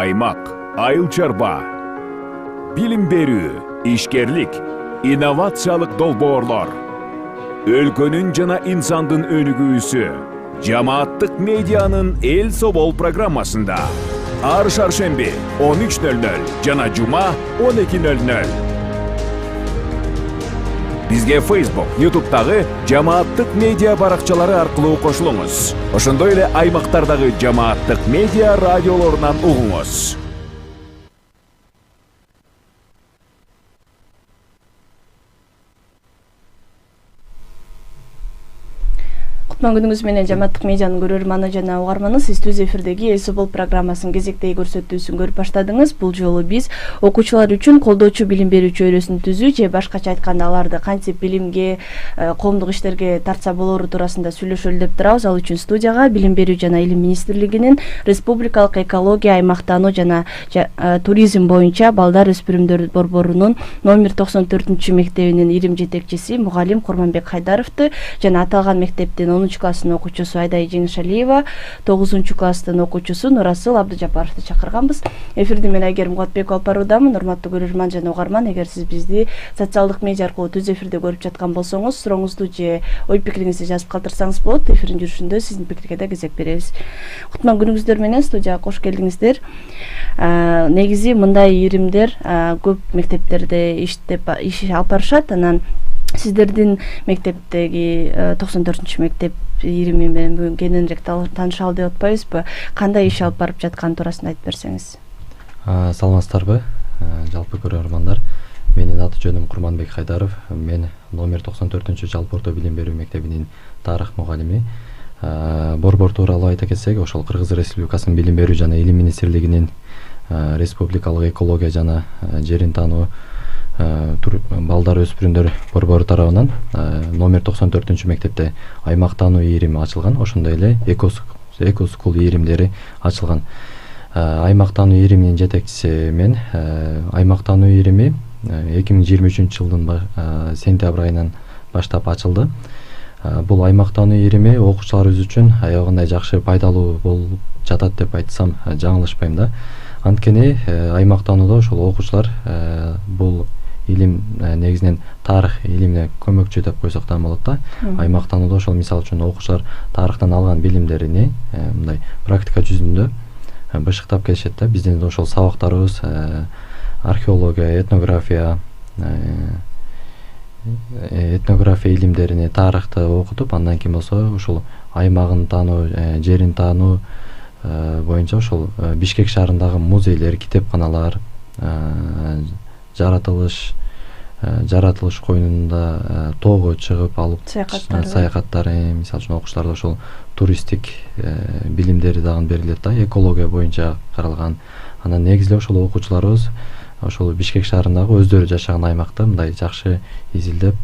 аймак, айыл чарба, билим берүү, ишкерлик, инновациялык долбоорлор, өлкөнүн жана инсандын өнүгүүсү, жамааттык медианын эл собол программасында. Ар шаршемби 13:00 жана жума 12:00. Бизге Facebook, YouTube'дагы жамааттык медиа баракчалары аркылуу кошулуңуз. Ошондой эле аймактардагы жамааттык медиа радиолорунан угуңуз. Кутман күнүңүз менен жамааттык медианын көрөрманы жана угарманы, сиз түз эфирдеги Эл Собол программасынын кезектеги көрсөтүүсүн көрүп баштадыңыз. Бул жолу биз окуучулар үчүн колдоочу билим берүү чөйрөсүн түзүү же башкача айтканда аларды кантип билимге, коомдук иштерге тартса болору туурасында сүйлөшөлү деп турабыз. Ал үчүн студияга Билим берүү жана Илим министрлигинин Республикалык экология, аймактануу жана туризм боюнча балдар өспүрүмдөр борборунун номер 94 мектебинин ирим жетекчиси мугалим Курманбек Хайдаровду жана аталган мектептин 10 класстын окуучусу Айдай Жеңишалиева, 9 класстын окуучусу Нурасыл Абдыжапаровду чакырганбыз. Эфирди мен Айгерим Мукатбекова алып баруудамын. Урматтуу көрөрман жана угарман, эгер сиз бизди социалдык медиа аркылуу түз эфирде көрүп жаткан болсоңуз, сурооңузду же ой пикириңизди жазып калтырсаңыз болот. Эфирдин жүрүшүндө сиздин пикирге да кезек беребиз. Кутман күнүңүздөр менен студияга кош келдиңиздер. Негизи мындай иримдер көп мектептерде иш алып барышат. Анан сиздердин мектептеги 94 мектеп ирими менен бүгүн кененирээк таанышалы деп атпайбызбы? Кандай иш алып барып жатканы туурасында айтып берсеңиз. Саламатсыздарбы, жалпы көрөрмандар. Менин аты жөнүм Курманбек Хайдаров. Мен номер 94 жалпы орто билим берүү мектебинин тарых мугалими. Борбор тууралуу айта кетсек, ошол Кыргыз Республикасынын Билим берүү жана Илим министрлигинин Республикалык экология жана жерин таануу балдар өспүрүмдөр борбору тарабынан номер 94 мектепте аймактануу ирими ачылган. Ошондой эле экоскул иримдери ачылган. Аймактануу ириминин жетекчиси мен. Аймактануу ирими 2023 жылдын сентябрь айынан баштап ачылды. Бул аймактануу ирими окуучуларыбыз үчүн аябагандай жакшы, пайдалуу болуп жатат деп айтсам жаңылышпайм да. Анткени аймактанууда ошол окуучулар бул илим негизинен тарых илимине көмөкчү деп койсок да болот да. Аймактанууда ошол мисалы үчүн окуучулар тарыхтан алган билимдерини мындай практика жүзүндө бышыктап келишет да. Биздин ошол сабактарыбыз археология, этнография илимдерини, тарыхты окутуп, андан кийин болсо ушул аймагын таануу, жерин таануу боюнча ошол Бишкек шаарындагы музейлер, китепканалар, жаратылыш коюнунда тоого чыгып алып саякаттары, мисалы үчүн окуучуларда ошол туристтик билимдери дагы берилет да, экология боюнча каралган. Анан негизинен ошол окуучуларыбыз ошол Бишкек шаарындагы өздөрү жашаган аймакты мындай жакшы изилдеп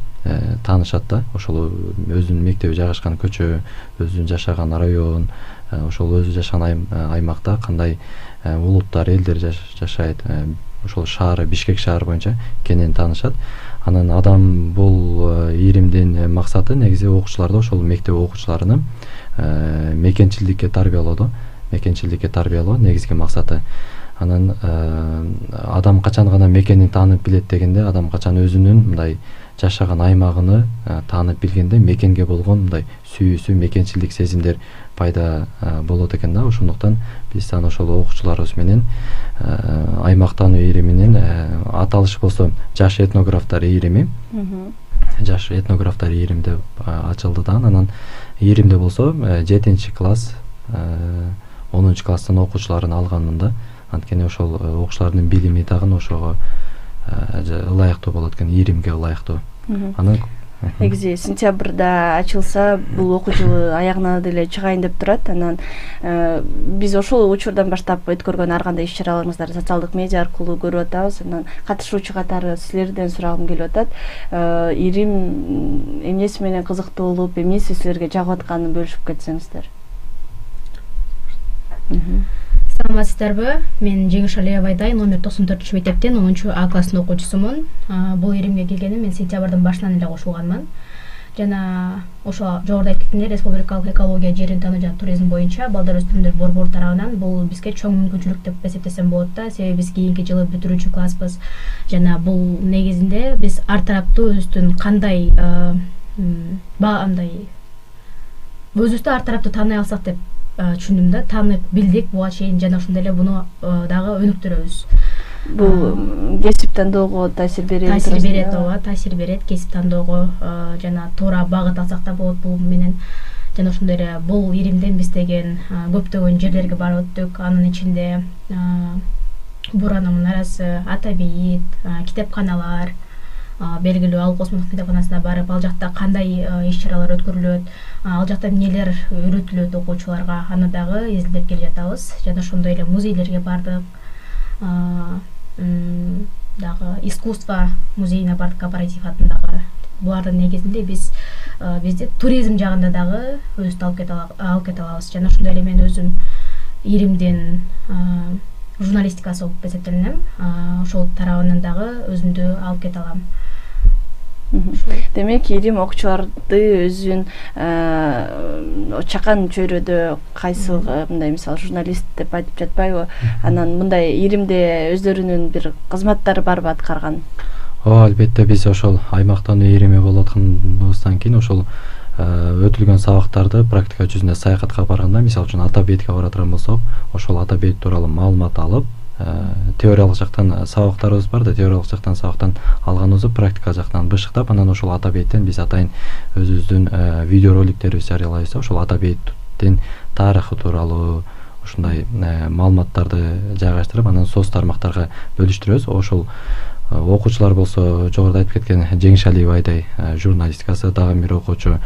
таанышат да. Ошол өзүнүн мектеби жайгашкан көчө, өзүнүн жашаган район, ошол өзү жашаган аймакта кандай улуттар, элдер жашайт, ошол шаары, Бишкек шаары боюнча кенен таанышат. Анан адам бул иримдин максаты негизи окуучуларды, ошол мектеп окуучуларыны мекенчилдикке тарбиялоо негизги максаты. Анан адам качан гана мекенин таанып билет дегенде, адам качан өзүнүн мындай жашаган аймагыны таанып билгенде мекенге болгон мындай сүйүүсү, мекенчилдик сезимдер пайда болот экен да. Ошондуктан биз аны ошол окуучуларыбыз менен аймактануу ириминин аталышы болсо жаш этнографтар ирими. Жаш этнографтар ирим деп ачылды да. Анан иримде болсо 7 класс, 10 класстын окуучуларын алганмын да. Анткени ошол окуучулардын билими дагы ошого ылайыктуу болот экен, иримге ылайыктуу. Анан негизи сентябрда ачылса, бул окуу жылы аягына деле чыгайын деп турат. Анан биз ошол учурдан баштап өткөргөн ар кандай иш-чараларыңыздарды социалдык медиа аркылуу көрүп атабыз. Анан катышуучу катары силерден сурагым келип атат. Ирим эмнеси менен кызыктуу болуп, эмнеси силерге жагып атканын бөлүшүп кетсеңиздер. Саламатсыздарбы? Мен Жеңишалиева Айдай, номер 94 мектептен 10 А класстын окуучусумун. Бул иримге келгеним мен сентябрдын башынан эле кошулганмын. жана ошо жогоруда айтып кеткендей республикалык экология жерин таануу жана туризм боюнча балдар өспүрүмдөр борбору тарабынан бул бизге чоң мүмкүнчүлүк деп эсептесем болот да. Себеби биз кийинки жылы бүтүрүүчү класспыз жана бул негизинде биз ар тараптуу өзүбүздүн кандай андай өзүбүздү ар тараптуу тааный алсак деп түшүндүм да. Таанып билдик буга чейин жана ошондой эле буну дагы өнүктүрөбүз. Бул кесип тандоого таасир берет. Таасир берет, ооба, таасир берет кесип тандоого жана туура багыт алсак да болот бул менен. Жана ошондой эле бул иримден биз деген көптөгөн жерлерге барып өттүк. Анын ичинде Буранын мунарасы, Ата бейит, китепканалар, белгилүү Ал Космонов китепканасына барып, ал жакта кандай иш-чаралар өткөрүлөт, ал жакта эмнелер үйрөтүлөт окуучуларга, аны дагы изилдеп келе жатабыз. Жана ошондой эле музейлерге бардык. Дагы искусство музейине бардык, корпоратив атындагы. Булардын негизинде бизди туризм жагында дагы өзүбүздү алып кете алабыз. Жана ошондой эле мен өзүм иримдин журналистикасы окуп эсептелем. Ошол тарабынан дагы өзүмдү алып кете алам. Демек, ирим окуучуларды өзүн чакан чөйрөдө кайсыл мындай мисалы журналист деп айтып жатпайбы? Анан мындай иримде өздөрүнүн бир кызматтары барбы аткарган? Ооба, албетте биз ошол аймактан ирими болуп атканыбыздан кийин ошол өтүлгөн сабактарды практика жүзүндө саякатка барганда, мисалы үчүн Ата бейитке бара турган болсок, ошол Ата бейит тууралуу маалымат алып, теориялык жактан сабактарыбыз бар да, теориялык жактан сабактан алганыбызды практика жактан бышыктап, анан ошол Ата бейиттен биз атайын өзүбүздүн видеороликтерибизди жарыялайбыз. Ошол Ата бейиттин тарыхы тууралуу ушундай маалыматтарды жайгаштырып, анан соц тармактарга бөлүштүрөбүз. Ошол окуучулар болсо жогоруда айтып кеткен Жеңиш Алиевайдай журналистикасы, дагы бир окуучу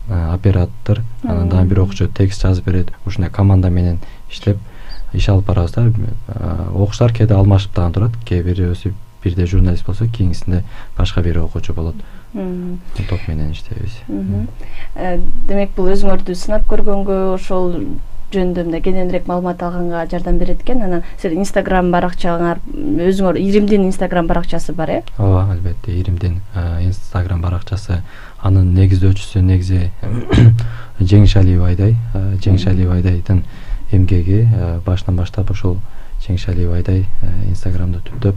оператор, анан дагы бир окуучу текст жазып берет. Ушундай команда менен иштеп иш алып барабыз да. Окуучулар кээде алмашып дагы турат. Кээ бирөөсү бирде журналист болсо, кийинкисинде башка бир окуучу болот. Топ менен иштейбиз. Демек, бул өзүңөрдү сынап көргөнгө, ошол жөнүндө мындай кененирээк маалымат алганга жардам берет экен. Анан силердин Instagram баракчаңар, өзүңөр иримдин Instagram баракчасы бар, э? Ооба, албетте, иримдин Instagram баракчасы. Анын негиздөөчүсү негизи Жеңиш Алиевайдай, Жеңиш Алиевайдайдын эмгеги башынан баштап ошол Жеңиш Алиевайдай Instagramды түптөп,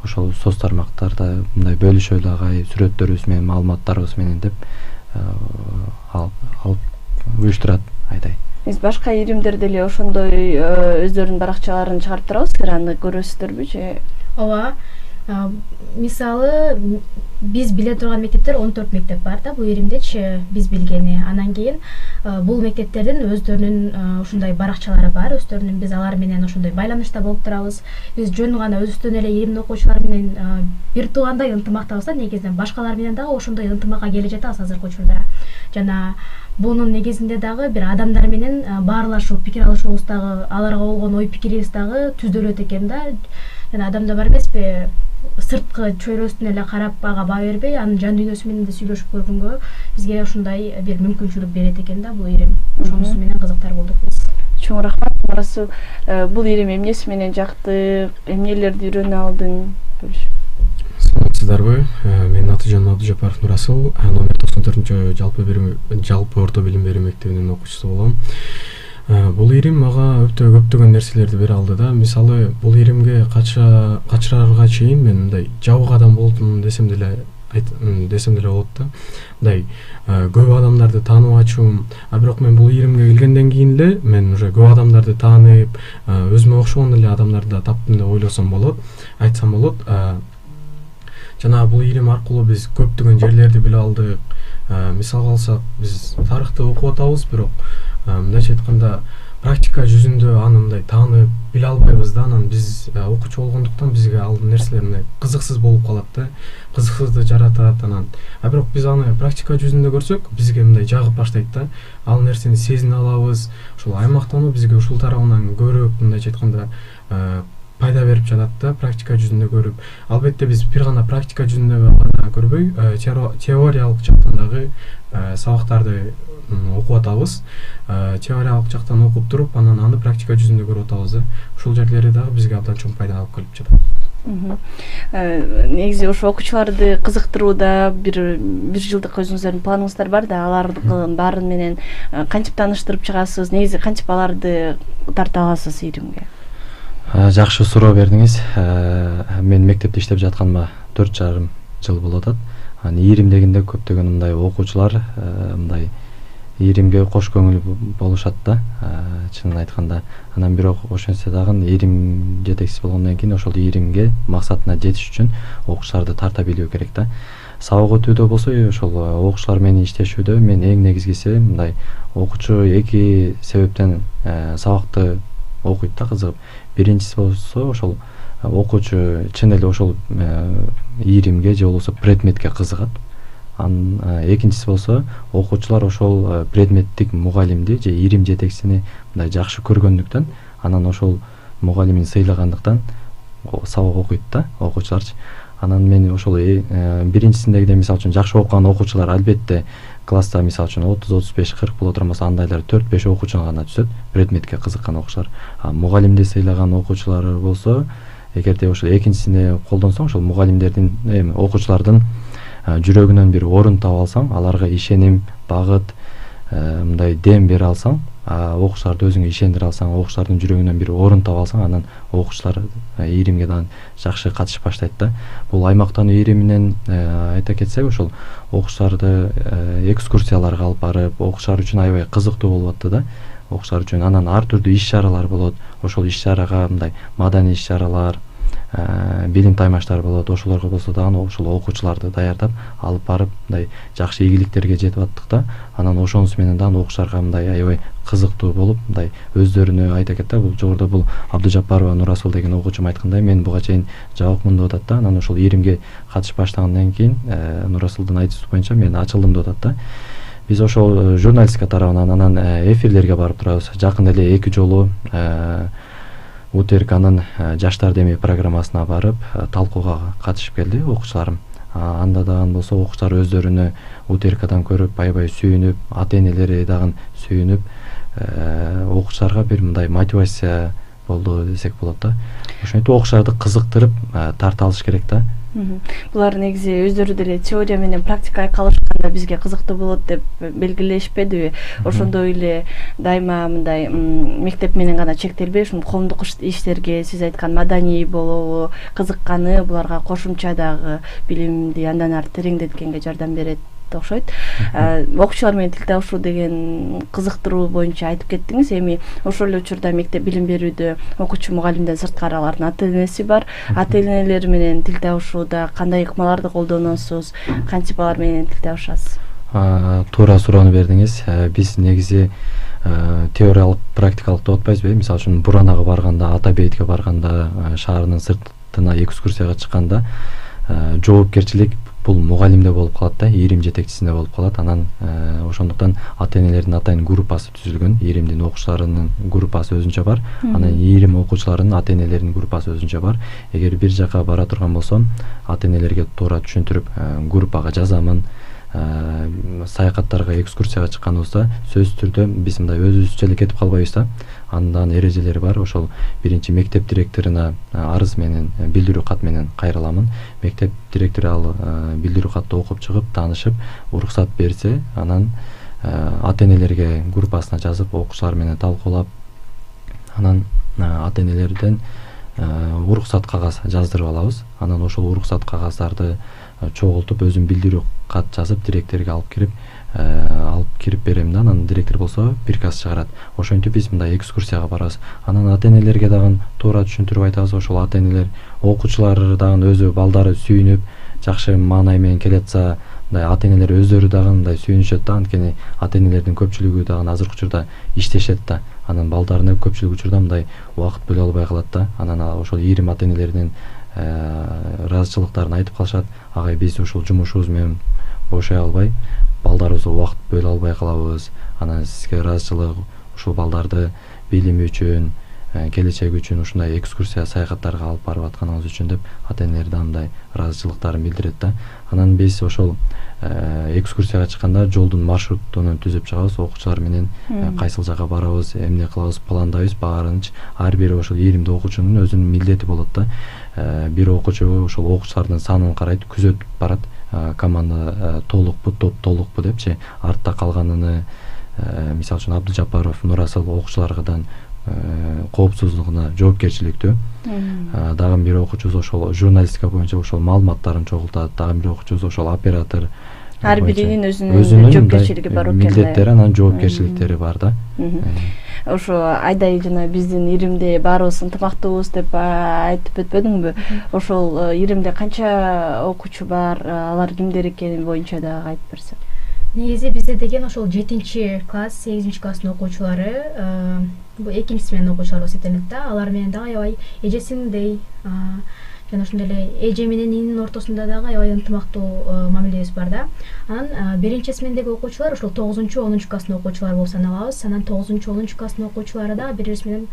ошол соц тармактарда мындай бөлүшөлү агай сүрөттөрүбүз менен, маалыматтарыбыз менен деп алып уюштурат, айдай. Биз башка иримдер деле ошондой өздөрүнүн баракчаларын чыгарып турабыз, силер аны көрөсүздөрбү же? Ооба. Мисалы, биз биле турган мектептер 14 мектеп бар да бул иримдечи, биз билгени. Анан кийин бул мектептердин өздөрүнүн ушундай баракчалары бар, өздөрүнүн, биз алар менен ошондой байланышта болуп турабыз. Биз жөн гана өзүбүздөн эле иримдин окуучулар менен бир туугандай ынтымактабыз да, негизинен башкалар менен дагы ошондой ынтымакка келе жатабыз азыркы учурда. Жана бунун негизинде дагы бир адамдар менен баарлашуу, пикир алышуубуз дагы, аларга болгон ой пикирибиз дагы түздөлөт экен да. Жана адамдар бар эмеспи, сырткы чөйрөсүнө эле карап ага баа бербей, анын жан дүйнөсү менен да сүйлөшүп көргөнгө бизге ушундай бир мүмкүнчүлүк берет экен да бул ирим. Ошонусу менен кызыктар болдук биз. Чоң рахмат. Барасы бул ирим эмнеси менен жакты, эмнелерди үйрөнө алдың? Саламатсыздарбы? Менин аты Абдужапаров Нурасыл, номер 94 жалпы орто билим берүү мектебинин окуучусу болом. Бул ирим мага көптөгөн нерселерди бере алды да. Мисалы, бул иримге качырарга чейин мен мындай жабык адам болдум десем деле болот да. Мындай көп адамдарды тааныбачумун. Бирок мен бул иримге келгенден кийин эле мен уже көп адамдарды таанып, өзүмө окшогон эле адамдарды да таптым деп ойлосом болот, айтсам болот. Жана бул ирим аркылуу биз көптөгөн жерлерди биле алдык. Мисалга алсак, биз тарыхты окуп атабыз, бирок мындайча айтканда практика жүзүндө аны мындай таанып биле албайбыз да. Анан биз окуучу болгондуктан бизге ал нерселер мындай кызыксыз болуп калат да, кызыксыздык жаратат. Анан бирок биз аны практика жүзүндө көрсөк, бизге мындай жагып баштайт да. Ал нерсени сезине алабыз. Ошол аймактануу бизге ушул тарабынан көбүрөөк мындайча айтканда пайда берип жатат да, практика жүзүндө көрүп. Албетте биз бир гана практика жүзүндө гана көрбөй, теориялык жактан дагы сабактарды окуп атабыз. Теориялык жактан окуп туруп, анан аны практика жүзүндө көрүп атабыз да. Ушул жерлери дагы бизге абдан чоң пайда алып келип жатат. Негизи ошо окуучуларды кызыктырууда бир жылдык өзүңүздөрдүн планыңыздар бар да, алардын баарын менен кантип тааныштырып чыгасыз, негизи кантип аларды тарта аласыз иримге? Жакшы суроо бердиңиз. Мен мектепте иштеп жатканыма 4,5 жыл болуп атат. Ирим дегенде көптөгөн мындай окуучулар мындай иримге кош көңүл болушат да, чынын айтканда. Анан бирок ошентсе дагы ирим жетекчиси болгондон кийин ошол иримге максатына жетиш үчүн окуучуларды тарта билүү керек да. Сабак өтүүдө болсо ошол окуучулар менен иштешүүдө мен эң негизгиси мындай окуучу эки себептен сабакты окуйт да, кызыгып. Биринчиси болсо ошол окуучу чын эле ошол иримге же болбосо предметке кызыгат. Экинчиси болсо окуучулар ошол предметтик мугалимди же ирим жетекчисини мындай жакшы көргөндүктөн, анан ошол мугалимин сыйлагандыктан сабак окуйт да окуучуларчы. Анан мен ошол биринчисиндегидей мисалы үчүн жакшы окуган окуучулар албетте класста мисалы үчүн 30-35-40 боло турмаса андайлар 4-5 окуучуна гана түшөт, предметке кызыккан окуучулар. Мугалимди сыйлаган окуучулар болсо, эгерде ошол экинчисине колдонсоң, ошол мугалимдердин окуучулардын жүрөгүнөн бир орун таап алсаң, аларга ишеним, багыт, мындай дем бере алсаң, окуучуларды өзүңө ишендире алсаң, окуучулардын жүрөгүнөн бир орун таап алсаң, анан окуучулар иримге дагы жакшы катышып баштайт да. Бул аймактануу ириминен айта кетсек, ошол окуучуларды экскурсияларга алып барып, окуучулар үчүн аябай кызыктуу болуп атты да. Окуучулар үчүн анан ар түрдүү иш-чаралар болот. Ошол иш-чарага мындай маданий иш-чаралар, билим таймаштар болот. Ошолорго болсо дагы ошол окуучуларды даярдап алып барып, мындай жакшы ийгиликтерге жетип аттык да. Анан ошонусу менен дагы окуучуларга мындай аябай кызыктуу болуп, мындай өздөрүнө айта кетти. Бул жогоруда бул Абдыжаппарова Нурасул деген окуучум айткандай, мен буга чейин жабыкмын деп атат да. Анан ошол иримге катышып баштагандан кийин Нурасулдун айтуусу боюнча мен ачылдым деп атат да. Биз ошол журналистика тарабынан анан эфирлерге барып турабыз. Жакында эле 2 жолу УТРКнын Жаштар деми программасына барып талкууга катышып келди окуучуларым. Анда дагы болсо окуучулар өздөрүнө УТРКдан көрүп аябай сүйүнүп, ата-энелери дагы сүйүнүп, окуучуларга бир мындай мотивация болду десек болот да. Ошентип окуучуларды кызыктырып тарта алыш керек да. Булар негизи өздөрү деле теория менен практикага калышканда бизге кызыктуу болот деп белгилешпедиби? Ошондой эле дайыма мындай мектеп менен гана чектелбей, ушул коомдук иштерге сиз айткан маданий болобу, кызыкканы буларга кошумча дагы билимди андан ары тереңдеткенге жардам берет окшойт. Окуучулар менен тил табышуу деген кызыктыруу боюнча айтып кеттиңиз. Эми ошол эле учурда мектеп билим берүүдө окуучу мугалимден сырткары алардын ата-энеси бар. Ата-энелер менен тил табышууда кандай ыкмаларды колдоносуз? Кантип алар менен тил табышасыз? Туура суроону бердиңиз. Биз негизи теориялык, практикалык деп атпайбызбы? Мисалы үчүн Буранага барганда, Ата Бейитке барганда, шаарынын сыртына экскурсияга чыкканда жоопкерчилик бул мугалимде болуп калат да, ирим жетекчисинде болуп калат. Анан ошондуктан ата-энелердин атайын группасы түзүлгөн, иримдин окуучуларынын группасы өзүнчө бар. Анан ирим окуучуларынын ата-энелеринин группасы өзүнчө бар. Эгер бир жака бара турган болсом, ата-энелерге туура түшүндүрүп, группага жазамын. Саякаттарга, экскурсияга чыкканыбызда сөзсүз түрдө биз мындай өзүбүзчө эле кетип калбайбыз да. Андан эрежелери бар. Ошол биринчи мектеп директоруна арыз менен, билдирүү кат менен кайрыламын. Мектеп директору ал билдирүү катты окуп чыгып, таанышып, уруксат берсе, анан ата-энелерге группасына жазып, окуучулар менен талкуулап, анан ата-энелерден уруксат кагаз жаздырып алабыз. Анан ошол уруксат кагаздарды чогултуп, өзүм билдирүү кат жазып, директорго алып кирип берем да. Анан директор болсо приказ чыгарат. Ошентип биз мындай экскурсияга барабыз. Анан ата-энелерге дагы туура түшүндүрүп айтабыз. Ошол ата-энелер, окуучулар дагы өзү балдары сүйүнүп, жакшы маанай менен келатса, мындай ата-энелер өздөрү дагы мындай сүйүнүшөт да. Анткени ата-энелердин көпчүлүгү дагы азыркы учурда иштешет да. Анан балдарына көпчүлүк учурда мындай убакыт бөлө албай калат да. Анан ошол ирим ата-энелеринин ыраазычылыктарын айтып калышат. Агай, биз ушул жумушубуз менен бошой албай, балдарыбызга убакыт бөлө албай калабыз. Анан сизге ыраазычылык, ушул балдарды билими үчүн, келечеги үчүн ушундай экскурсия саякаттарга алып барып атканыңыз үчүн деп ата энелердин мындай ыраазычылыктарын билдирет да. Анан биз ошол экскурсияга чыкканда жолдун маршрутун түзүп чыгабыз, окуучулар менен кайсыл жака барабыз, эмне кылабыз пландайбыз, баарынчы ар бир ошол иримде окуучунун өзүнүн милдети болот да. Бир окуучу ошол окуучулардын санын карайт, күзөтүп барат, команда толукпу, топ толукпу депчи, артта калганын мисалы үчүн Абдыжапаров, Нурасыл окуучулардан коопсуздугуна жоопкерчиликтүү. Дагы бир окуучубуз ошол журналистика боюнча ошол маалыматтарын чогултат, дагы бир окуучубуз ошол оператор. Ар биринин өзүнүн жоопкерчилиги бар экен. Милдеттери, анан жоопкерчиликтери бар да. Ошо айдай жана биздин Иримде баарыбыз ынтымактуубуз деп айтып өтпөдүңбү? Ошол Иримде канча окуучу бар, алар кимдер экени боюнча дагы айтып берсең. Негизи бизде деген ошол 7-класс, 8-класстын окуучулары, бул 2-сынып окуучулар эсептелет да. Алар менен дагы аябай эжесиңдей, жана ошондой эле эже менен ининин ортосунда дагы аябай ынтымактуу мамилебиз бар да. Анан 1-сыныптагы окуучулар ошол 9-10 класстын окуучулары болуп саналабыз. Анан 9-10 класстын окуучулары дагы бири-бириз менен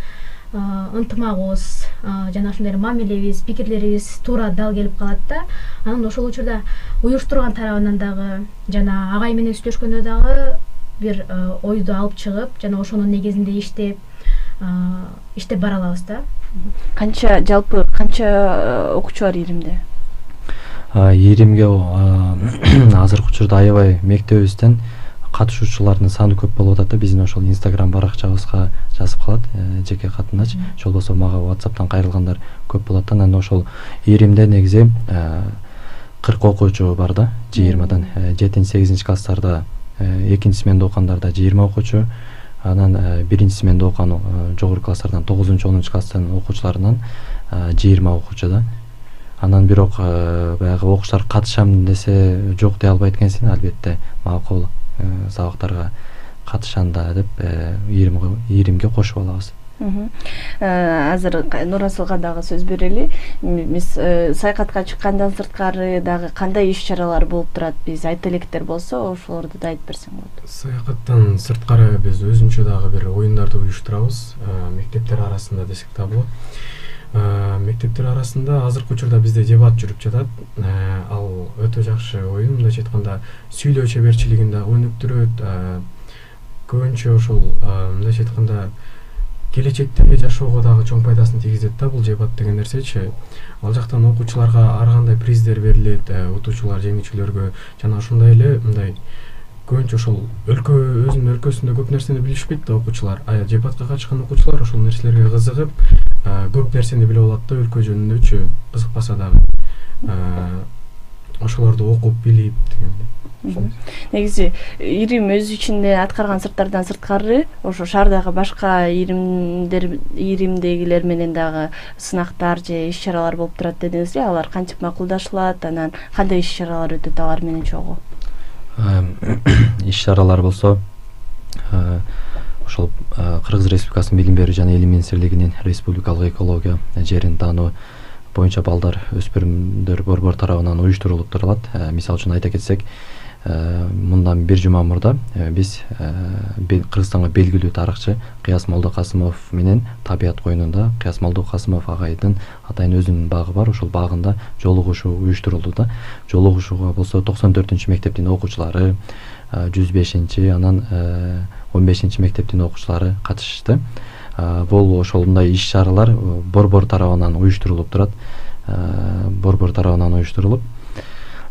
ынтымагыбыз, жана ошондой эле мамилебиз, пикирлерибиз туура дал келип калат да. Анан ошол учурда уюштурган тарабынан дагы жана агай менен сүйлөшкөндө дагы бир ойду алып чыгып, жана ошонун негизинде иштеп бара алабыз да. Жалпы канча окуучу бар Иримде? Иримге азыркы учурда аябай мектебибизден катышуучулардын саны көп болуп атат да. Биздин ошол Instagram баракчабызга жазып калат, жеке катыначы. Же болбосо мага WhatsApp'тан кайрылгандар көп болот. Анан ошол Иримде негизи 40 окуучу бар да, 20дан. 7-8 класстарда, 2-сменде окугандарда 20 окуучу. Анан 1-сменде окуган жогорку класстардан 9-10 класстын окуучуларынан 20 окуучу да. Анан бирок баягы окуучулар катышам десе жок дей албайт экенсиң, албетте макул сабактарга катышам да деп Иримге кошуп алабыз. Азыр Нурасылга дагы сөз берели. Биз саякатка чыккандан сырткары дагы кандай иш-чаралар болуп турат? Биз айта электер болсо, ошолорду да айтып берсең болот. Саякаттан сырткары биз өзүнчө дагы бир оюндарды уюштурабыз, мектептер арасында десек да болот. Мектептер арасында азыркы учурда бизде дебат жүрүп жатат. Ал өтө жакшы оюн, мындайча айтканда сүйлөө чеберчилигин да өнүктүрөт. Көбүнчө ошол мындайча айтканда келечектеги жашоого дагы чоң пайдасын тийгизет да бул дебат деген нерсечи. Ал жактан окуучуларга ар кандай приздер берилет, утуучулар жеңүүчүлөргө, жана ошондой эле мындай көбүнчө ошол өзүнүн өлкөсүндө көп нерсени билишпейт да окуучулар. Дебатка катышкан окуучулар ошол нерселерге кызыгып, көп нерсени билип алат да өлкө жөнүндөчү, кызыкпаса дагы. Ошолорду окуп билип дегендей. Негизи Ирим өз ичинде аткарган сырттардан сырткары ошо шаардагы башка Иримдегилер менен дагы сынактар же иш-чаралар болуп турат дедиңиз. Алар кантип макулдашылат, анан кандай иш-чаралар өтөт алар менен чогуу? Иш-чаралар болсо ошол Кыргыз Республикасынын Билим берүү жана Эл министрлигинин республикалык экология жерин таануу боюнча балдар, өспүрүмдөр борбор тарабынан уюштурулуп турат. Мисалы үчүн айта кетсек, мындан бир жума мурда биз Кыргызстанга белгилүү тарыхчы Кыяз Молдокасымов менен табият коюнунда Кыяз Молдокасымов агайдын атайын өзүнүн багы бар, ошол багында жолугушуу уюштурулду да. Жолугушууга болсо 94-мектептин окуучулары, 105-чи, анан 15-чи мектептин окуучулары катышты. Бул ошолундай иш-чаралар борбор тарабынан уюштурулуп турат. Борбор тарабынан уюштурулуп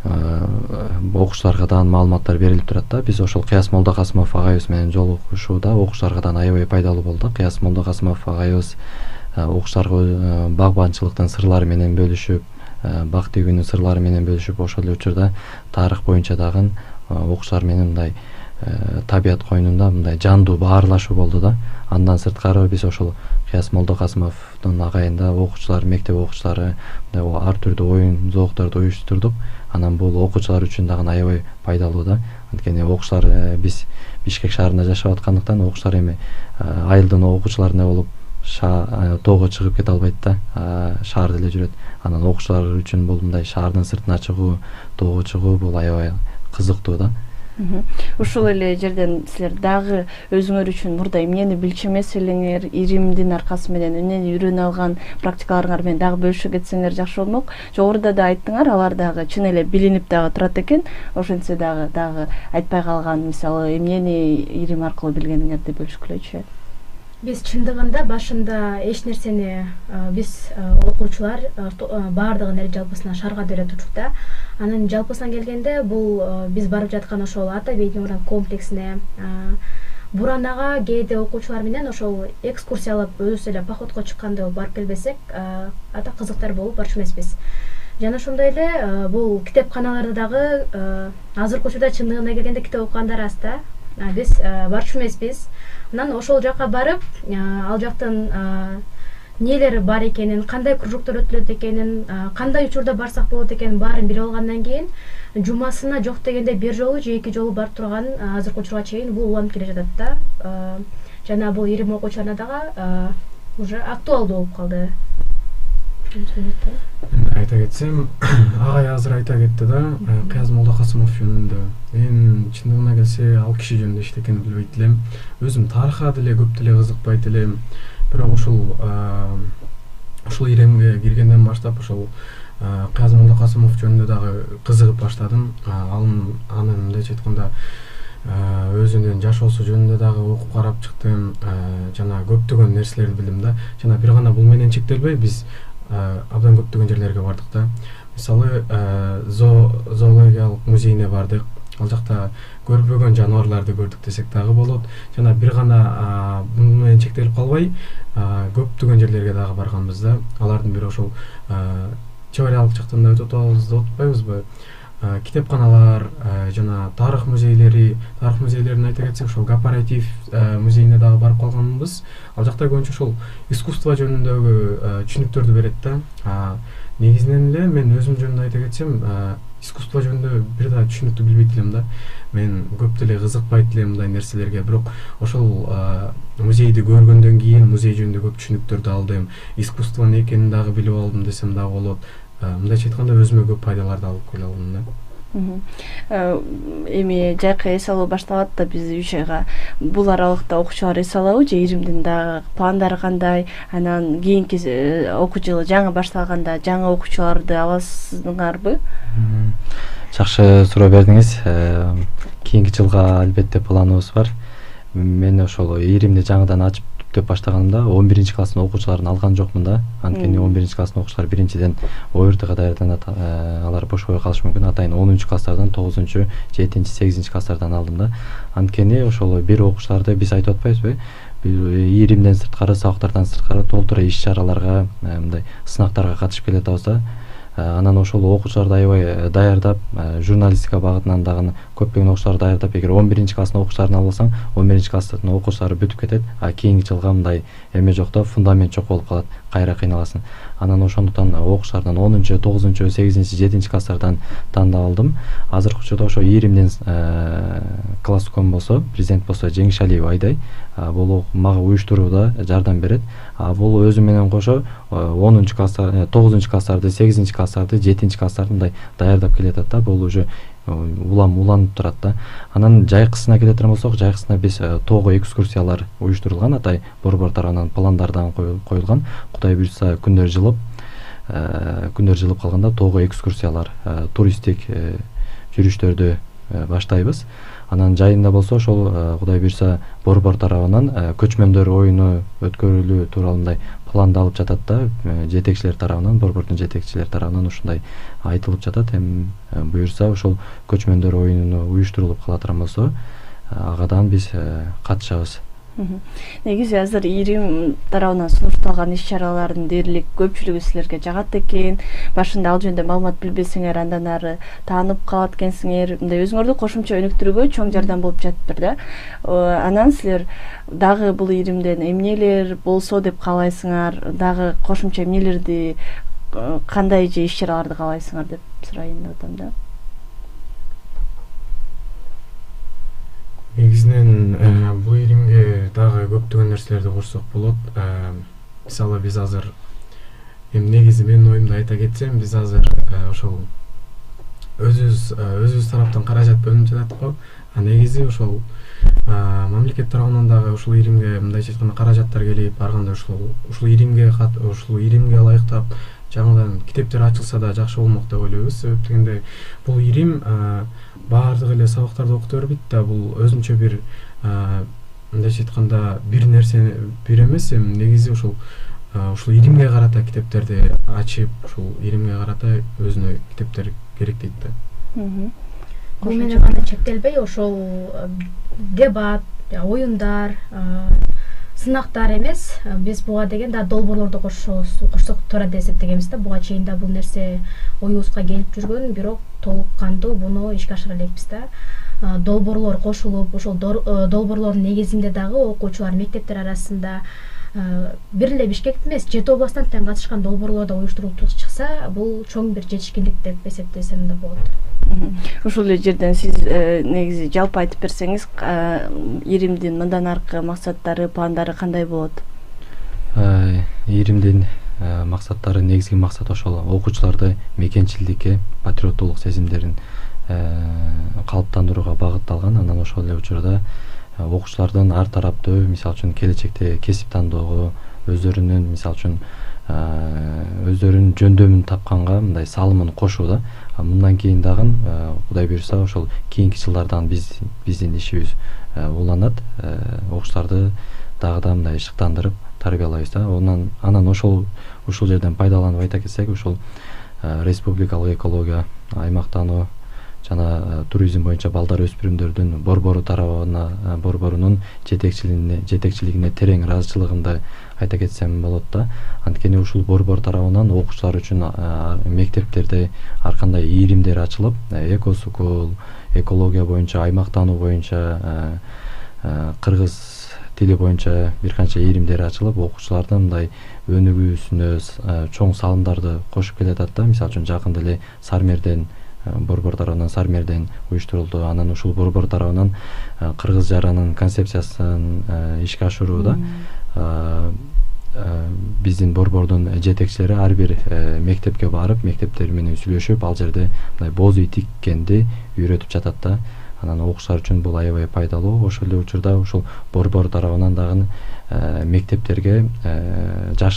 окуучуларга да маалыматтар берилип турат да. Биз ошол Кыяз Молдокасымов агайыбыз менен жолугушууда окуучуларга да аябай пайдалуу болду. Кыяз Молдокасымов агайыбыз окуучуларга багбанчылыктын сырлары менен бөлүшүп, бак тегүүнүн сырлары менен бөлүшүп, ошол эле учурда тарых боюнча дагы окуучулар менен мындай табият коюнунда мындай жандуу баарлашуу болду да. Андан сырткары биз ошол Кыяз Молдокасымовдун агайында окуучулар, мектеп окуучулары ар түрдүү оюн зоокторду уюштурдук. Анан бул окуучулар үчүн дагы аябай пайдалуу да. Анткени окуучулар биз Бишкек шаарында жашап аткандыктан окуучулар эми айылдын окуучуларындай болуп тоого чыгып кете албайт да. Шаарда эле жүрөт. Анан окуучулар үчүн бул мындай шаардын сыртына чыгуу, тоого чыгуу бул аябай кызыктуу да. Ушул эле жерден силер дагы өзүңөр үчүн мурда эмнени билчү элеңер, иримдин аркасы менен эмнени үйрөнүп алган практикаларыңар менен дагы бөлүшүп кетсеңер жакшы болмок. Жогоруда да айттыңар, алар дагы чын эле билинип дагы турат экен. Ошентсе дагы айтпай калган, мисалы, эмнени ирим аркылуу билгениңерди бөлүшкүлөчү. Биз чындыгында башында эч нерсени биз окуучулар баардыгын эле жалпысынан шаргап үйрөтүчүк да. Анан жалпысынан келгенде бул биз барып жаткан ошол ата бейдин уран комплексине Буранага кээде окуучулар менен ошол экскурсиялап өзүбүз эле походко чыккандай болуп барып келбесек, ата кызыктар болуп барчу эмеспиз. Жана ошондой эле бул китепканаларда дагы азыркы учурда чындыгына келгенде китеп окугандар аз да. Биз барчу эмеспиз. Анан ошол жака барып, ал жактын нелери бар экенин, кандай кружоктор өтүлөт экенин, кандай учурда барсак болот экенин баарын билип алгандан кийин, жумасына жок дегенде бир жолу же эки жолу барып турган азыркы учурга чейин бул уланып келе жатат да. Жана бул ирим окуучуларына дагы уже актуалдуу болуп калды. Айта кетсем, агай азыр айта кетти да, Кыяз Молдокасымов жөнүндө. Мен чындыгына келсе, ал киши жөнүндө эчтекени билбейт элем. Өзүм тарыхка деле көп деле кызыкпайт элем. Бирок ушул иремге киргенден баштап ошол Кыяз Молдокасымов жөнүндө дагы кызыгып баштадым. Анын мындайча айтканда өзүнүн жашоосу жөнүндө дагы окуп карап чыктым. Жана көптөгөн нерселерди билдим да. Жана бир гана бул менен чектелбей, биз абдан көптөгөн жерлерге бардык да. Мисалы, зоологиялык музейине бардык. Ал жакта көрбөгөн жаныбарларды көрдүк десек дагы болот. Жана бир гана буну менен чектелип калбай, көптөгөн жерлерге дагы барганбыз да. Алардын бири ошол теориялык жактан да өтүп атпайбызбы? Китепканалар, жана тарых музейлерин айта кетсек, ошол Кооператив музейине дагы барып калганбыз. Ал жакта көбүнчө ошол искусство жөнүндөгү түшүнүктөрдү берет да. Негизинен эле мен өзүм жөнүндө айта кетсем, искусство жөнүндө бир да түшүнүктү билбейт элем да. Мен көп деле кызыкпайт элем мындай нерселерге, бирок ошол музейди көргөндөн кийин музей жөнүндө көп түшүнүктөрдү алдым. Искусство эмне экенин дагы билип алдым десем дагы болот. Мындайча айтканда өзүмө көп пайдаларды алып келе алдым да. Эми жайкы эс алуу башталат да биз үй-жайга. Бул аралыкта окуучулар эс алабы же иримдин дагы пландары кандай? Анан кийинки окуу жылы жаңы башталганда жаңы окуучуларды аласыңарбы? Жакшы суроо бердиңиз. Кийинки жылга албетте планыбыз бар. Мен ошол иримди жаңыдан ачып деп баштаганымда 11 класстын окуучуларын алган жокмун да. Анткени 11 класстын окуучулары биринчиден ОРТга даярданат, алар бош кое калышы мүмкүн. Атайын 10 класстардан, 9, 7, 8 класстардан алдым да. Анткени ошол бир окуучуларды биз айтып атпайбызбы? Иримден сырткары, сабактардан сырткары толтура иш-чараларга, мындай сынактарга катышып келатабыз да. Анан ошол окуучуларды аябай даярдап, журналистика багытынан дагы көптөгөн окуучуларды даярдап, эгер 11 класстын окуучуларын алсаң, 11 класстын окуучулары бүтүп кетет, кийинки жылга мындай эме жок да, фундамент жок болуп калат, кайра кыйналасың. Анан ошондуктан окуучулардан 10, 9, 8, 7 класстардан тандап алдым. Азыркы учурда ошо иримден класском болсо, президент болсо Жеңишалиева Айдай, бул мага уюштурууда жардам берет. Бул өзү менен кошо 10 класстар, 9 класстарды, 8 класстарды, 7 класстарды мындай даярдап келатат да. Бул уже уланып турат да. Анан жайкысына келетирен болсок, жайкысына биз тоого экскурсиялар уюштурулган, атай борбор тарабынан пландардан коюлган. Кудай буйрса күндөр жылып калганда тоого экскурсиялар, туристтик жүрүштөрдү баштайбыз. Анан жайында болсо ошол Кудай буйрса борбор тарабынан көчмөндөр оюну өткөрүлүү тууралуу пландалып жатат да. Жетекчилер тарабынан, борбордун жетекчилер тарабынан ушундай айтылып жатат. Эми буйрса ошол көчмөндөр оюну уюштурулуп калатыран болсо, агадан биз катышабыз. Негизи азыр ирим тарабынан сунушталган иш-чаралардын дээрлик көпчүлүгү силерге жагат экен. Башында ал жөнүндө маалымат билбесеңер, андан ары таанып калат экенсиңер. Мындай өзүңөрдү кошумча өнүктүрүүгө чоң жардам болуп жатыптыр да. Анан силер дагы бул иримден эмнелер болсо деп каалайсыңар? Дагы кошумча эмнелерди, кандай же иш-чараларды каалайсыңар деп сурайын деп атам да. Негизинен бул иримге дагы көптөгөн нерселерди кошсок болот. Мисалы биз азыр негизи менин оюмду айта кетсем, биз азыр ошол өзүбүз тараптан каражат бөлүнүп жатат го. Негизи ошол мамлекет тарабынан дагы ушул иримге мындайча айтканда каражаттар келип барганда ушул иримге ылайыктап жаңыдан китептер ачылса да жакшы болмок деп ойлойбуз. Себеп дегенде бул ирим баардык эле сабактарды окута бербейт да, бул өзүнчө бир мындайча айтканда бир нерсе бир эмес, негизи ушул иримге карата китептерди ачып, ушул иримге карата өзүнө китептер керек дейт да. Бул менен гана чектелбей, ошол дебат, оюндар, сынактар эмес, биз буга деген да долбоорлорду кошсок туура деп эсептегенбиз да. Буга чейин да бул нерсе оюбузга келип жүргөн, бирок толук кандуу муну ишке ашыра элекпиз да. Долбоорлор кошулуп, ошол долбоорлордун негизинде дагы окуучулар мектептер арасында бир эле Бишкек эмес, 7 областтан тең катышкан долбоорлордо уюштурулуп чыкса, бул чоң бир жетишкиндик деп эсептесем да болот. Ушул эле жерден сиз негизи жалпы айтып берсеңиз, иримдин мындан аркы максаттары, пландары кандай болот? Иримдин максаттары, негизги максат ошол окуучуларды мекенчилдикке, патриоттуулук сезимдерин калыптандырууга багытталган. Анан ошол эле учурда окуучулардын ар тараптуу, мисалы үчүн келечекте кесип тандоого, өздөрүнүн мисалы үчүн өздөрүнүн жөндөмүн тапканга мындай салымын кошуу да. Мындан кийин дагы Кудай буйрса ошол кийинки жылдардан биздин ишибиз уланат. Окуучуларды дагы да мындай шыктандырып тарбиялайбыз да. Анан ушул жерден пайдаланып айта кетсек, ушул республикалык экология, аймактануу жана туризм боюнча балдар өспүрүмдөрдүн борборунун жетекчилигине терең ыраазычылыгымды айта кетсем болот да. Анткени ушул борбор тарабынан окуучулар үчүн мектептерде ар кандай иримдер ачылып, экосукул, экология боюнча, аймактануу боюнча, кыргыз тили боюнча бир канча иримдер ачылып, окуучулардын мындай өнүгүүсүнө чоң салымдарды кошуп келатат да. Мисалы үчүн жакында эле Сармерден, борбор тарабынан Сармерден уюштурулду. Анан ушул борбор тарабынан кыргыз жаранын концепциясын ишке ашырууда биздин борбордун жетекчилери ар бир мектепке барып, мектептер менен сүйлөшүп, ал жерде мындай боз үй тиккенди үйрөтүп жатат да. Анан окуучулар үчүн бул аябай пайдалуу. Ошол эле учурда ушул борбор тарабынан дагы мектептерге,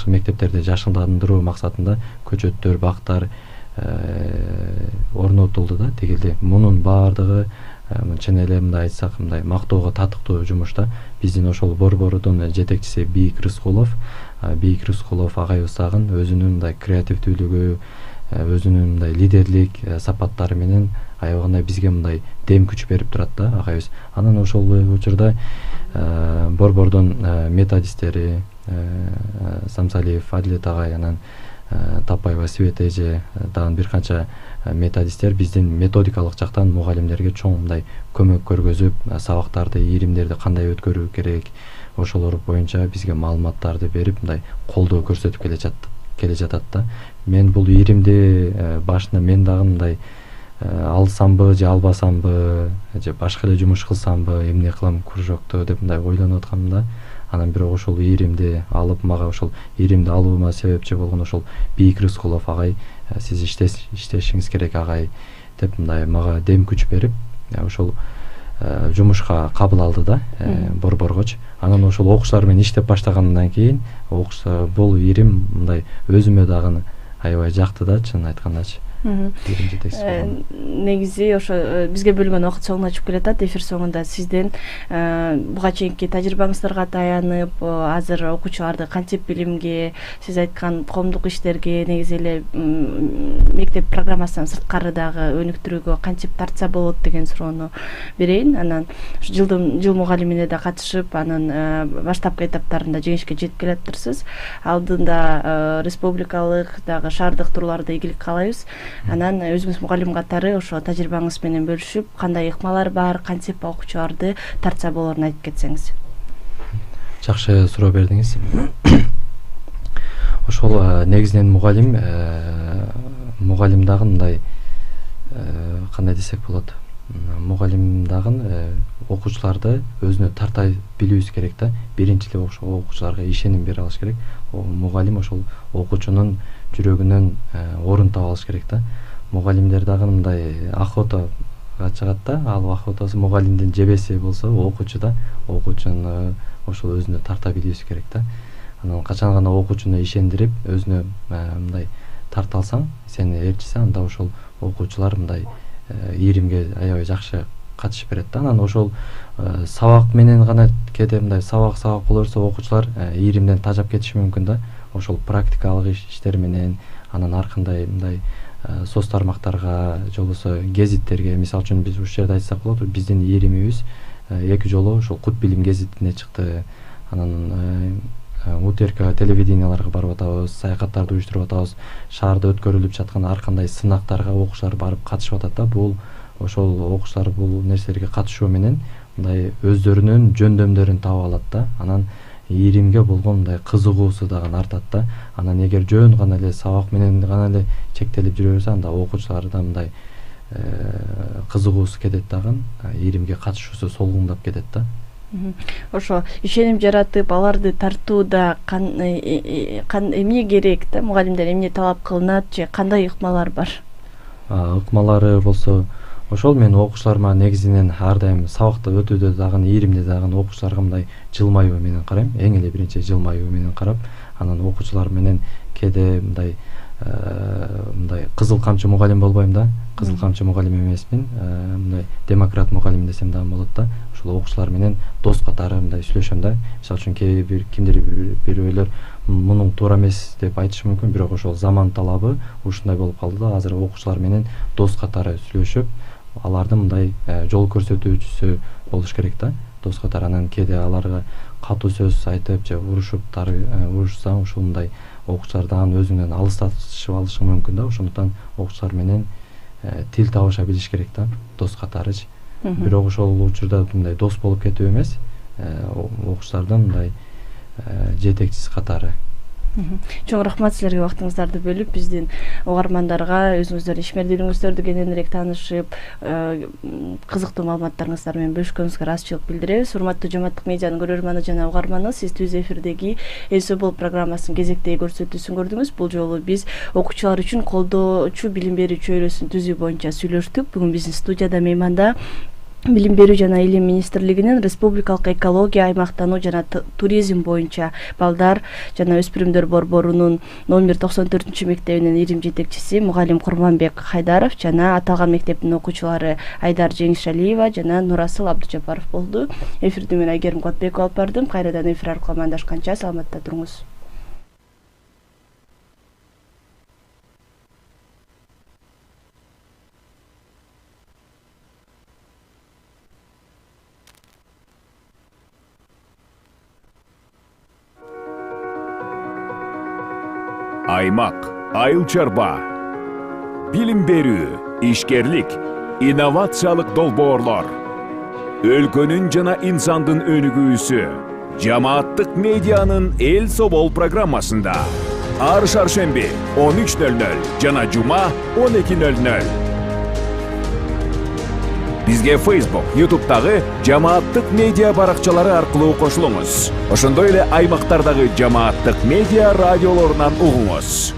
мектептерди жашылдандыруу максатында көчөттөр, бактар орнотулду да тигилди. Мунун баардыгы чын эле мындай айтсак, мындай мактоого татыктуу жумуш да. Биздин ошол борбордун жетекчиси Бийик Рыскулов агайыбыз дагы өзүнүн мындай креативдүүлүгү, өзүнүн мындай лидерлик сапаттары менен аябагандай бизге мындай дем күч берип турат да агайыбыз. Анан ошол учурда борбордун методисттери Самсалиев Адилет агай, анан Тапаева Света эже, дагы бир канча методисттер биздин методикалык жактан мугалимдерге чоң мындай көмөк көргөзүп, сабактарды, иримдерди кандай өткөрүү керек, ошолор боюнча бизге маалыматтарды берип, мындай колдоо көрсөтүп келе жатат да. Мен бул иримди башында мен дагы мындай алсамбы же албасамбы, же башка эле жумуш кылсамбы, эмне кылам кружокту деп мындай ойлонуп аткам да. Анан бирок ошол иримди алып, мага ошол иримди алуума себепчи болгон ошол Бийик Рыскулов агай, сиз иштешиңиз керек агай деп мындай мага дем күч берип, ошол жумушка кабыл алды да борборгочу. Анан ошол окуучулар менен иштеп баштагандан кийин бул ирим мындай өзүмө дагы аябай жакты да, чын айткандачы. Негизи ошо бизге бөлгөн убакыт соңуна чыгып келатат. Эфир соңунда сизден буга чейинки тажрыйбаңыздарга таянып, азыр окуучуларды кантип билимге, сиз айткан коомдук иштерге, негизи эле мектеп программасынан сырткары дагы өнүктүрүүгө кантип тартса болот деген суроону берейин. Анан жыл мугалимине да катышып, анан баштапкы этаптарында жеңишке жетип келатырсыз. Алдында республикалык дагы шаардык турларда ийгилик каалайбыз. Анан өзүңүз мугалим катары ошо тажрыйбаңыз менен бөлүшүп, кандай ыкмалар бар, кантип окуучуларды тартса болорун айтып кетсеңиз. Жакшы суроо бердиңиз. Ошол негизинен мугалим дагы мындай кандай десек болот. Мугалим дагы окуучуларды өзүнө тарта билүүбүз керек да. Биринчи эле ошол окуучуларга ишеним бере алыш керек. Мугалим ошол окуучунун жүрөгүнөн орун таба алыш керек да. мугалимдер дагы мындай охотага чыгат да, ал охотасы мугалимдин жебеси болсо окуучу да окуучуну ошол өзүнө тарта билүүсү керек да. Анан качан гана окуучуну ишендирип өзүнө мындай тарта алсаң, сени ээрчисе, анда ошол окуучулар мындай ийримге аябай жакшы катышып берет да. Анан ошол сабак менен гана кээде мындай сабак боло берсе окуучулар ийримден тажап кетиши мүмкүн да. Ошол практикалык иштер менен анан ар кандай мындай соц тармактарга же болбосо гезиттерге, мисалы үчүн биз ушул жерде айтсак болот, биздин ийримибиз 2 жолу ошол Кут билим гезитине чыкты. Анан утерка телевиденияларга барып атабыз, саякаттарды уюштуруп атабыз, шаарда өткөрүлүп жаткан ар кандай сынактарга окуучулар барып катышып атат да. Бул ошол окуучулар бул нерселерге катышуу менен мындай өздөрүнүн жөндөмдөрүн таап алат да. Анан ийримге болгон мындай кызыгуусу дагы артат да. Анан эгер жөн гана эле сабак менен гана эле чектелип жүрө берсе, анда окуучуларда мындай кызыгуусу кетет дагы, ийримге катышуусу солгуңдап кетет да. Ошо ишеним жаратып, аларды тартууда эмне керек да? Мугалимдер эмне талап кылынат же кандай ыкмалар бар? Ыкмалары болсо, ошол мен окуучуларыма негизинен ар дайым сабакта өтүүдө дагы ийримде дагы окуучуларга мындай жылмаюу менен карайм. Эң эле биринчи жылмаюу менен карап, анан окуучулар менен кээде мындай кызыл камчы мугалим болбойм да. Кызыл камчы мугалим эмесмин. Мындай демократ мугалим десем дагы болот да. Ошол окуучулар менен дос катары мындай сүйлөшөм да. Мисалы үчүн кимдир бирөөлөр мунун туура эмес деп айтышы мүмкүн, бирок ошол заман талабы ушундай болуп калды да. Азыр окуучулар менен дос катары сүйлөшүп, алардын мындай жол көрсөтүүчүсү болуш керек да. Дос катары. Анан кээде аларга катуу сөз айтып же урушсаң, ушул мындай окуучулардан өзүңдөн алыстатышып алышы мүмкүн да. Ошондуктан окуучулар менен тил табыша билиш керек да, дос катарычы. Бирок ошол учурда мындай дос болуп кетүү эмес, окуучулардын мындай жетекчиси катары. Чоң рахмат силерге убактыңыздарды бөлүп, биздин угармандарга өзүңүздөрдүн ишмердүүлүгүңүздөрдү кененирээк таанышып, кызыктуу маалыматтарыңыздар менен бөлүшкөнүңүзгө ыраазычылык билдиребиз. Урматтуу Жамааттык медианын көрөрманы жана угарманы, сиз түз эфирдеги ЭСО программасынын кезектеги көрсөтүүсүн көрдүңүз. Бул жолу биз окуучулар үчүн колдоочу билим берүү чөйрөсүн түзүү боюнча сүйлөштүк. Бүгүн биздин студияда мейманда Билим берүү жана илим министрлигинин республикалык экология, аймактануу жана туризм боюнча балдар жана өспүрүмдөр борборунун номер 94 мектебинин ирим жетекчиси мугалим Курманбек Хайдаров жана аталган мектептин окуучулары Айдар Жеңишалиева жана Нурасыл Абдыжапаров болду. Эфирди мен Айгерим Котбекова алып бардым. Кайрадан эфир аркылуу амандашканча саламатта туруңуз. Аймак, айыл чарба, билим берүү, ишкерлик, инновациялык долбоорлор, өлкөнүн жана инсандын өнүгүүсү, жамааттык медианын эл собол программасында. Ар шаршемби 13:00 жана жума 12:00. Бизге Facebook, YouTube'дагы жамааттык медиа баракчалары аркылуу кошулуңуз. Ошондой эле аймактардагы жамааттык медиа радиолорунан угуңуз.